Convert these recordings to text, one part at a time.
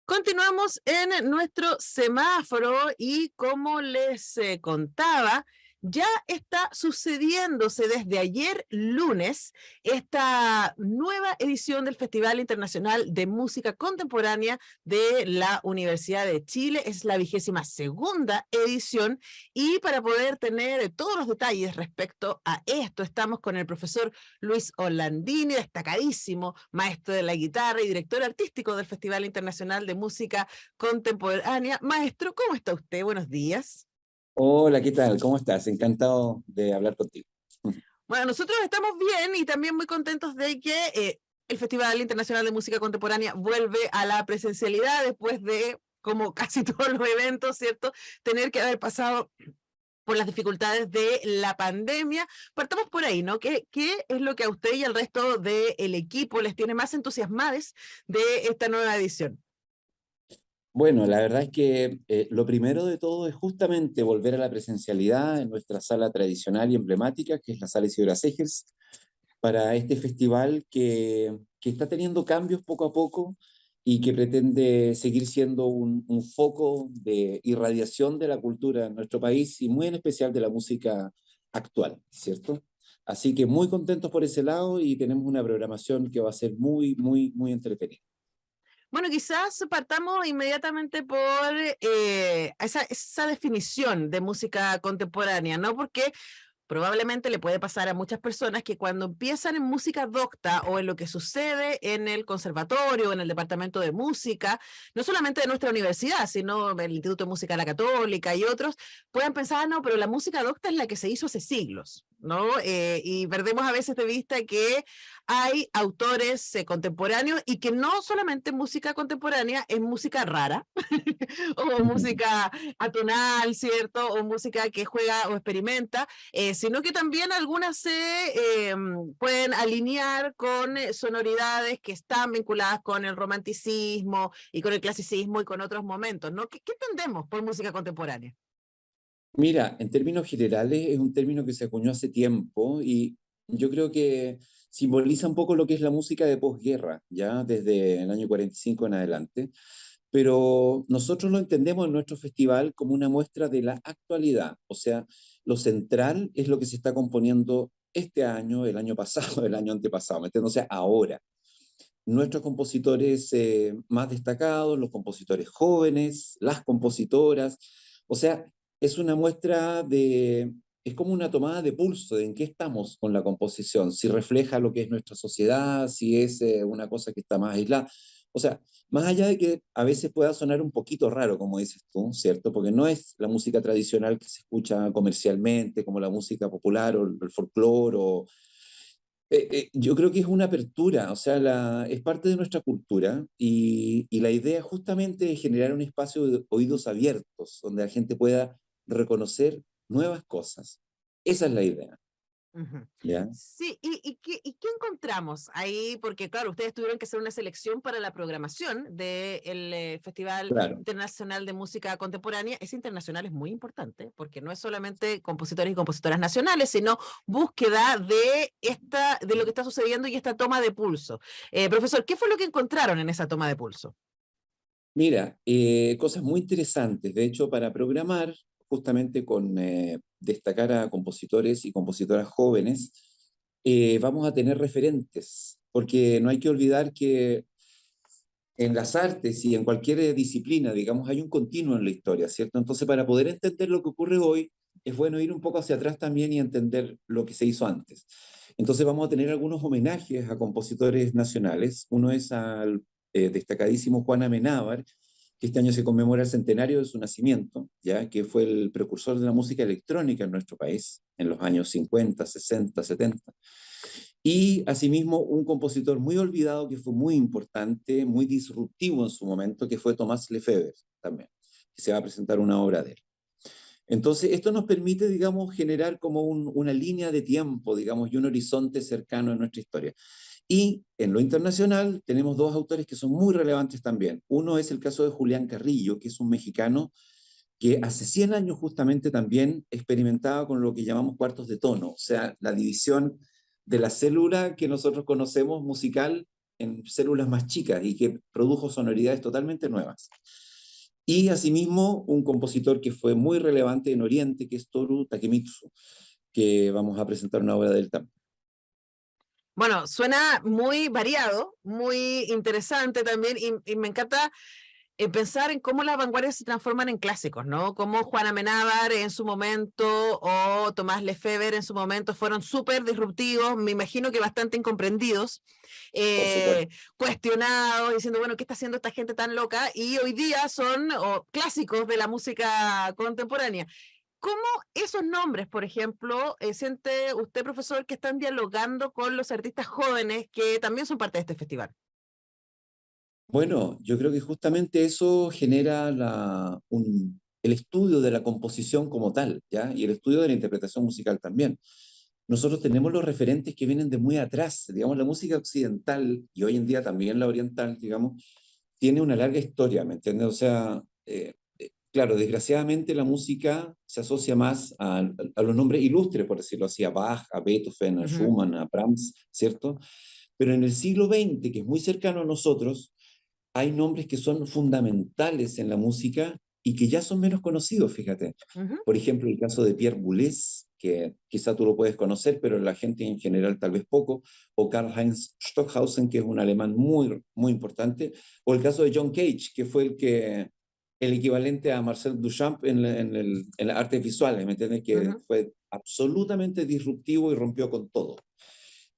Continuamos en nuestro semáforo y como les contaba, ya está sucediéndose desde ayer lunes esta nueva edición del Festival Internacional de Música Contemporánea de la Universidad de Chile. Es la 22ª edición y para poder tener todos los detalles respecto a esto, estamos con el profesor Luis Orlandini, destacadísimo maestro de la guitarra y director artístico del Festival Internacional de Música Contemporánea. Maestro, ¿cómo está usted? Buenos días. Hola, ¿qué tal? ¿Cómo estás? Encantado de hablar contigo. Bueno, nosotros estamos bien y también muy contentos de que el Festival Internacional de Música Contemporánea vuelve a la presencialidad después de, como casi todos los eventos, ¿cierto?, tener que haber pasado por las dificultades de la pandemia. Partamos por ahí, ¿no? ¿Qué es lo que a usted y al resto del equipo les tiene más entusiasmados de esta nueva edición? Bueno, la verdad es que lo primero de todo es justamente volver a la presencialidad en nuestra sala tradicional y emblemática, que es la sala Isidora Segers, para este festival que está teniendo cambios poco a poco y que pretende seguir siendo un foco de irradiación de la cultura en nuestro país y muy en especial de la música actual, ¿cierto? Así que muy contentos por ese lado y tenemos una programación que va a ser muy entretenida. Bueno, quizás partamos inmediatamente por esa definición de música contemporánea, ¿no? Porque probablemente le puede pasar a muchas personas que cuando empiezan en música docta o en lo que sucede en el conservatorio, en el departamento de música, no solamente de nuestra universidad, sino el Instituto de Música de la Católica y otros, pueden pensar, "Ah, no, pero la música docta es la que se hizo hace siglos, ¿no?" Y perdemos a veces de vista que hay autores contemporáneos y que no solamente música contemporánea es música rara o música atonal, ¿cierto? O música que juega o experimenta, sino que también algunas se pueden alinear con sonoridades que están vinculadas con el romanticismo y con el clasicismo y con otros momentos, ¿no? ¿Qué entendemos por música contemporánea? Mira, en términos generales es un término que se acuñó hace tiempo y yo creo que simboliza un poco lo que es la música de posguerra, ya desde el año 45 en adelante, pero nosotros lo entendemos en nuestro festival como una muestra de la actualidad, o sea, lo central es lo que se está componiendo este año, el año pasado, el año antepasado, ¿me entiendes? O sea, ahora. Nuestros compositores más destacados, los compositores jóvenes, las compositoras, o sea, es una muestra de, es como una tomada de pulso de en qué estamos con la composición, si refleja lo que es nuestra sociedad, si es una cosa que está más aislada. O sea, más allá de que a veces pueda sonar un poquito raro, como dices tú, ¿cierto? Porque no es la música tradicional que se escucha comercialmente, como la música popular o el folclore o yo creo que es una apertura, o sea, es parte de nuestra cultura y la idea justamente es generar un espacio de oídos abiertos donde la gente pueda reconocer nuevas cosas. Esa es la idea, Ujú. ¿ya? Sí, ¿y qué encontramos ahí? Porque claro, ustedes tuvieron que hacer una selección para la programación del Festival Claro. Internacional de Música Contemporánea. Ese internacional es muy importante porque no es solamente compositores y compositoras nacionales, sino búsqueda de lo que está sucediendo y esta toma de pulso. Profesor, ¿qué fue lo que encontraron en esa toma de pulso? Mira, cosas muy interesantes. De hecho, para programar, justamente con destacar a compositores y compositoras jóvenes, vamos a tener referentes, porque no hay que olvidar que en las artes y en cualquier disciplina, digamos, hay un continuo en la historia, ¿cierto? Entonces, para poder entender lo que ocurre hoy, es bueno ir un poco hacia atrás también y entender lo que se hizo antes. Entonces, vamos a tener algunos homenajes a compositores nacionales. Uno es al destacadísimo Juan Amenábar, que este año se conmemora el centenario de su nacimiento, ya que fue el precursor de la música electrónica en nuestro país en los años 50, 60, 70. Y asimismo un compositor muy olvidado que fue muy importante, muy disruptivo en su momento, que fue Tomás Lefebvre también, que se va a presentar una obra de él. Entonces, esto nos permite, digamos, generar como una línea de tiempo, digamos, y un horizonte cercano en nuestra historia. Y en lo internacional tenemos dos autores que son muy relevantes también. Uno es el caso de Julián Carrillo, que es un mexicano que hace 100 años justamente también experimentaba con lo que llamamos cuartos de tono, o sea, la división de la célula que nosotros conocemos musical en células más chicas y que produjo sonoridades totalmente nuevas. Y asimismo, un compositor que fue muy relevante en Oriente, que es Toru Takemitsu, que vamos a presentar una obra de él también. Bueno, suena muy variado, muy interesante también, y me encanta pensar en cómo las vanguardias se transforman en clásicos, ¿no? Como Juan Amenábar en su momento o Tomás Lefebvre en su momento fueron súper disruptivos, me imagino que bastante incomprendidos, Por supuesto. cuestionados, diciendo, bueno, ¿qué está haciendo esta gente tan loca? Y hoy día son clásicos de la música contemporánea. ¿Cómo esos nombres, por ejemplo, siente usted, profesor, que están dialogando con los artistas jóvenes que también son parte de este festival? Bueno, yo creo que justamente eso genera el estudio de la composición como tal, ¿ya? Y el estudio de la interpretación musical también. Nosotros tenemos los referentes que vienen de muy atrás, digamos, la música occidental y hoy en día también la oriental, digamos, tiene una larga historia, ¿me entiendes? O sea, claro, desgraciadamente la música se asocia más a los nombres ilustres, por decirlo así, a Bach, a Beethoven, a Ujú, Schumann, a Brahms, ¿cierto? Pero en el siglo XX, que es muy cercano a nosotros, hay nombres que son fundamentales en la música y que ya son menos conocidos, fíjate. ujú, Por ejemplo, el caso de Pierre Boulez, que quizá tú lo puedes conocer, pero la gente en general tal vez poco, o Karl-Heinz Stockhausen, que es un alemán muy, muy importante, o el caso de John Cage, que fue el equivalente a Marcel Duchamp en las artes visuales, ¿me entiendes? Que ujú. fue absolutamente disruptivo y rompió con todo.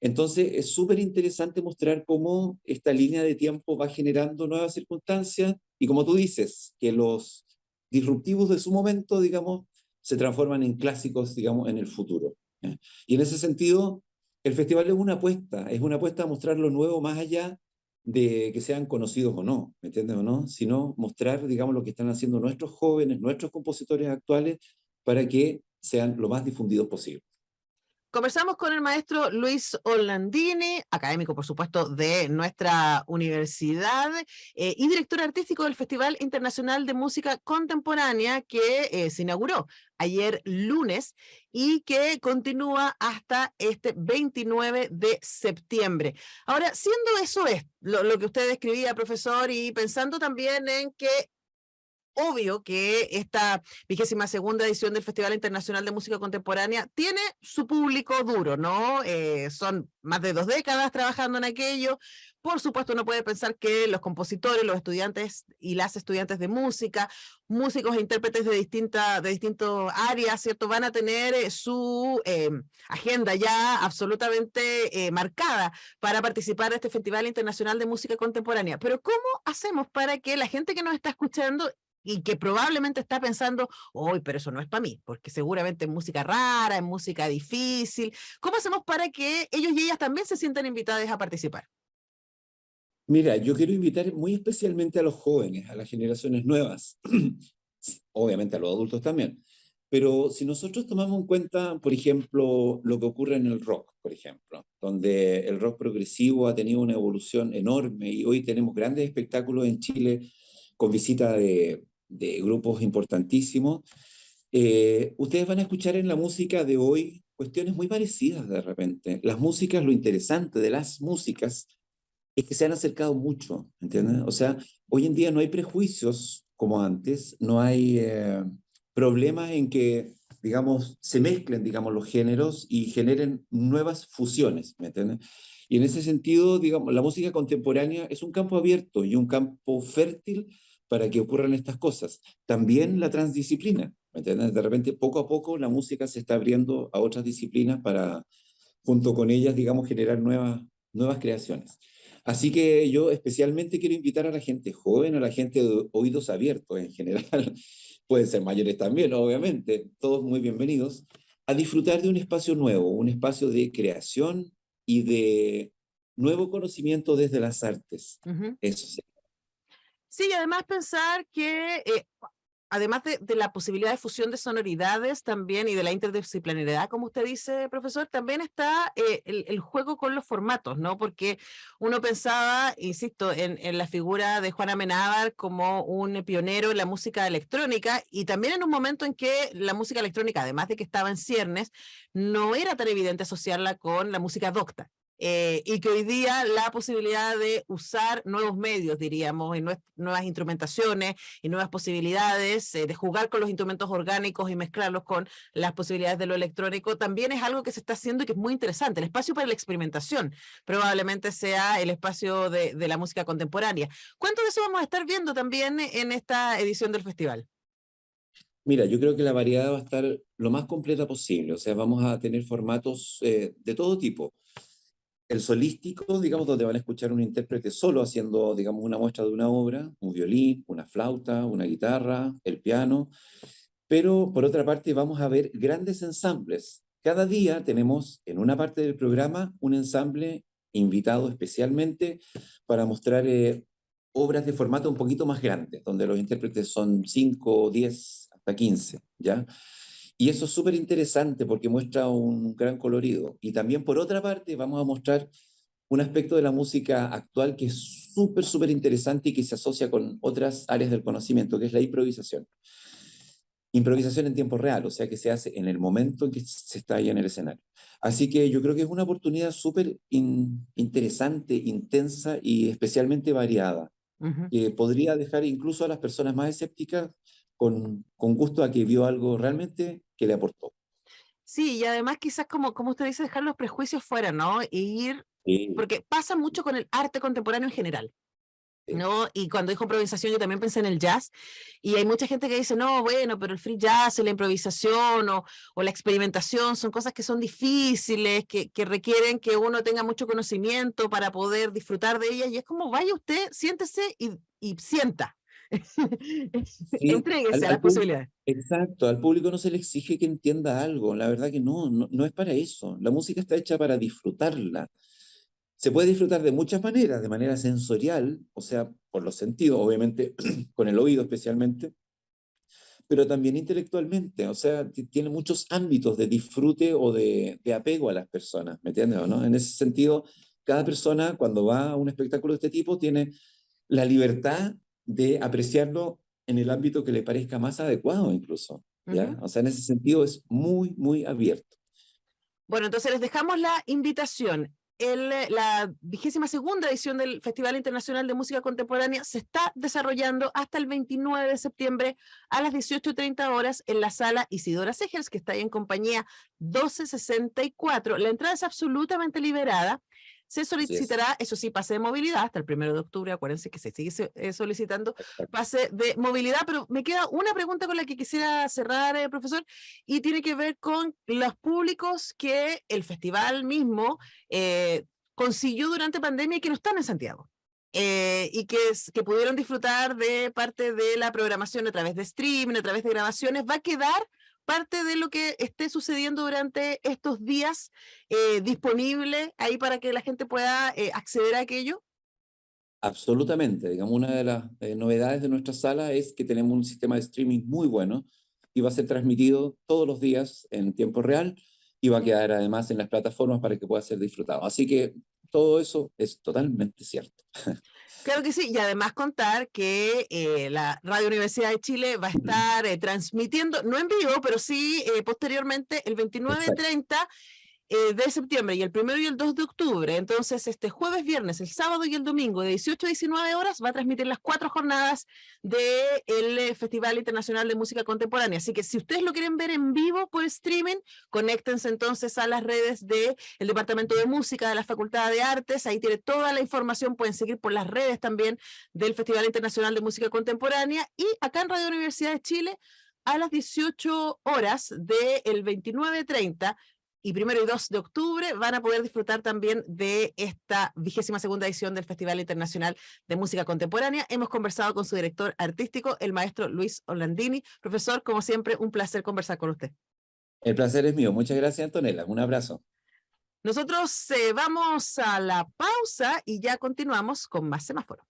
Entonces, es súper interesante mostrar cómo esta línea de tiempo va generando nuevas circunstancias y como tú dices, que los disruptivos de su momento, digamos, se transforman en clásicos, digamos, en el futuro. ¿Eh? Y en ese sentido, el festival es una apuesta a mostrar lo nuevo más allá de que sean conocidos o no, ¿me entiendes o no? Sino mostrar, digamos, lo que están haciendo nuestros jóvenes, nuestros compositores actuales, para que sean lo más difundidos posible. Conversamos con el maestro Luis Orlandini, académico, por supuesto, de nuestra universidad y director artístico del Festival Internacional de Música Contemporánea que se inauguró ayer lunes y que continúa hasta este 29 de septiembre. Ahora, siendo eso es lo que usted describía, profesor, y pensando también en que obvio que esta 22ª edición del Festival Internacional de Música Contemporánea tiene su público duro, ¿no? Son más de 2 décadas trabajando en aquello. Por supuesto, uno puede pensar que los compositores, los estudiantes y las estudiantes de música, músicos e intérpretes de distintas áreas, ¿cierto? Van a tener su agenda ya absolutamente marcada para participar de este Festival Internacional de Música Contemporánea. Pero ¿cómo hacemos para que la gente que nos está escuchando y que probablemente está pensando, hoy, pero eso no es para mí, porque seguramente es música rara, es música difícil? ¿Cómo hacemos para que ellos y ellas también se sientan invitados a participar? Mira, yo quiero invitar muy especialmente a los jóvenes, a las generaciones nuevas, obviamente a los adultos también, pero si nosotros tomamos en cuenta, por ejemplo, lo que ocurre en el rock, por ejemplo, donde el rock progresivo ha tenido una evolución enorme y hoy tenemos grandes espectáculos en Chile con visita de grupos importantísimos, ustedes van a escuchar en la música de hoy cuestiones muy parecidas de repente. Las músicas, lo interesante de las músicas es que se han acercado mucho, ¿entiendes? O sea, hoy en día no hay prejuicios como antes, no hay problemas en que, digamos, se mezclen, digamos, los géneros y generen nuevas fusiones, ¿me entiendes? Y en ese sentido, digamos, la música contemporánea es un campo abierto y un campo fértil para que ocurran estas cosas. También la transdisciplina, ¿me entiendes? De repente, poco a poco, la música se está abriendo a otras disciplinas para, junto con ellas, digamos, generar nuevas creaciones. Así que yo especialmente quiero invitar a la gente joven, a la gente de oídos abiertos en general, pueden ser mayores también, obviamente, todos muy bienvenidos, a disfrutar de un espacio nuevo, un espacio de creación y de nuevo conocimiento desde las artes. Ujú. Eso sí. Sí, y además pensar que, además de la posibilidad de fusión de sonoridades también y de la interdisciplinariedad, como usted dice, profesor, también está el juego con los formatos, ¿no? Porque uno pensaba, insisto, en la figura de Juan Amenábar como un pionero en la música electrónica y también en un momento en que la música electrónica, además de que estaba en ciernes, no era tan evidente asociarla con la música docta. y que hoy día la posibilidad de usar nuevos medios, diríamos, y nuevas instrumentaciones y nuevas posibilidades, de jugar con los instrumentos orgánicos y mezclarlos con las posibilidades de lo electrónico, también es algo que se está haciendo y que es muy interesante. El espacio para la experimentación probablemente sea el espacio de la música contemporánea. ¿Cuánto de eso vamos a estar viendo también en esta edición del festival? Mira, yo creo que la variedad va a estar lo más completa posible, o sea, vamos a tener formatos de todo tipo. El solístico, digamos, donde van a escuchar un intérprete solo haciendo, digamos, una muestra de una obra, un violín, una flauta, una guitarra, el piano, pero por otra parte vamos a ver grandes ensambles. Cada día tenemos en una parte del programa un ensamble invitado especialmente para mostrar obras de formato un poquito más grande, donde los intérpretes son 5, 10, hasta 15, ¿ya? Y eso es súper interesante porque muestra un gran colorido. Y también por otra parte vamos a mostrar un aspecto de la música actual que es súper, súper interesante y que se asocia con otras áreas del conocimiento, que es la improvisación. Improvisación en tiempo real, o sea que se hace en el momento en que se está ahí en el escenario. Así que yo creo que es una oportunidad súper interesante, intensa y especialmente variada, Ujú. que podría dejar incluso a las personas más escépticas con gusto a que vio algo realmente que le aportó. Sí, y además quizás como usted dice, dejar los prejuicios fuera, ¿no? E ir, Sí, porque pasa mucho con el arte contemporáneo en general. sí, ¿No? Y cuando dijo improvisación, yo también pensé en el jazz, y hay mucha gente que dice, no, bueno, pero el free jazz, la improvisación o la experimentación son cosas que son difíciles, que requieren que uno tenga mucho conocimiento para poder disfrutar de ellas, y es como, vaya usted, siéntese y sienta. sí, Entréguese a las posibilidades. exacto, al público no se le exige que entienda algo, la verdad que no, no, no es para eso. La música está hecha para disfrutarla. Se puede disfrutar de muchas maneras, de manera sensorial, o sea, por los sentidos, obviamente, con el oído especialmente, pero también intelectualmente, o sea, tiene muchos ámbitos de disfrute o de apego a las personas, ¿me entiendes o no? En ese sentido, cada persona cuando va a un espectáculo de este tipo tiene la libertad de apreciarlo en el ámbito que le parezca más adecuado incluso, ¿ya? Ujú. O sea, en ese sentido es muy, muy abierto. Bueno, entonces les dejamos la invitación. La 22ª edición del Festival Internacional de Música Contemporánea se está desarrollando hasta el 29 de septiembre a las 18:30 en la sala Isidora Segers, que está ahí en compañía 1264. La entrada es absolutamente liberada. Se Así es. solicitará, eso sí, pase de movilidad hasta el 1 de octubre. Acuérdense que se sigue solicitando Exacto. pase de movilidad, pero me queda una pregunta con la que quisiera cerrar, profesor, y tiene que ver con los públicos que el festival mismo eh, consiguió durante pandemia y que no están en Santiago. Y que pudieron disfrutar de parte de la programación a través de streaming, a través de grabaciones. Va a quedar parte de lo que esté sucediendo durante estos días disponible ahí para que la gente pueda acceder a aquello. Absolutamente. Digamos, una de las novedades de nuestra sala es que tenemos un sistema de streaming muy bueno y va a ser transmitido todos los días en tiempo real y va a quedar además en las plataformas para que pueda ser disfrutado. Así que todo eso es totalmente cierto. Claro que sí, y además contar que la Radio Universidad de Chile va a estar transmitiendo, no en vivo, pero sí posteriormente el 29, Exacto. 30 de septiembre y el 1 y el 2 de octubre. Entonces, este jueves, viernes, el sábado y el domingo de 18 a 19 horas va a transmitir las 4 jornadas del Festival Internacional de Música Contemporánea. Así que si ustedes lo quieren ver en vivo por streaming, conéctense entonces a las redes del Departamento de Música de la Facultad de Artes. Ahí tiene toda la información. Pueden seguir por las redes también del Festival Internacional de Música Contemporánea. Y acá en Radio Universidad de Chile, a las 18 horas del 29, 30 y 1 y 2 de octubre van a poder disfrutar también de esta 22ª edición del Festival Internacional de Música Contemporánea. Hemos conversado con su director artístico, el maestro Luis Orlandini. Profesor, como siempre, un placer conversar con usted. El placer es mío. Muchas gracias, Antonella. Un abrazo. Nosotros vamos a la pausa y ya continuamos con más semáforo.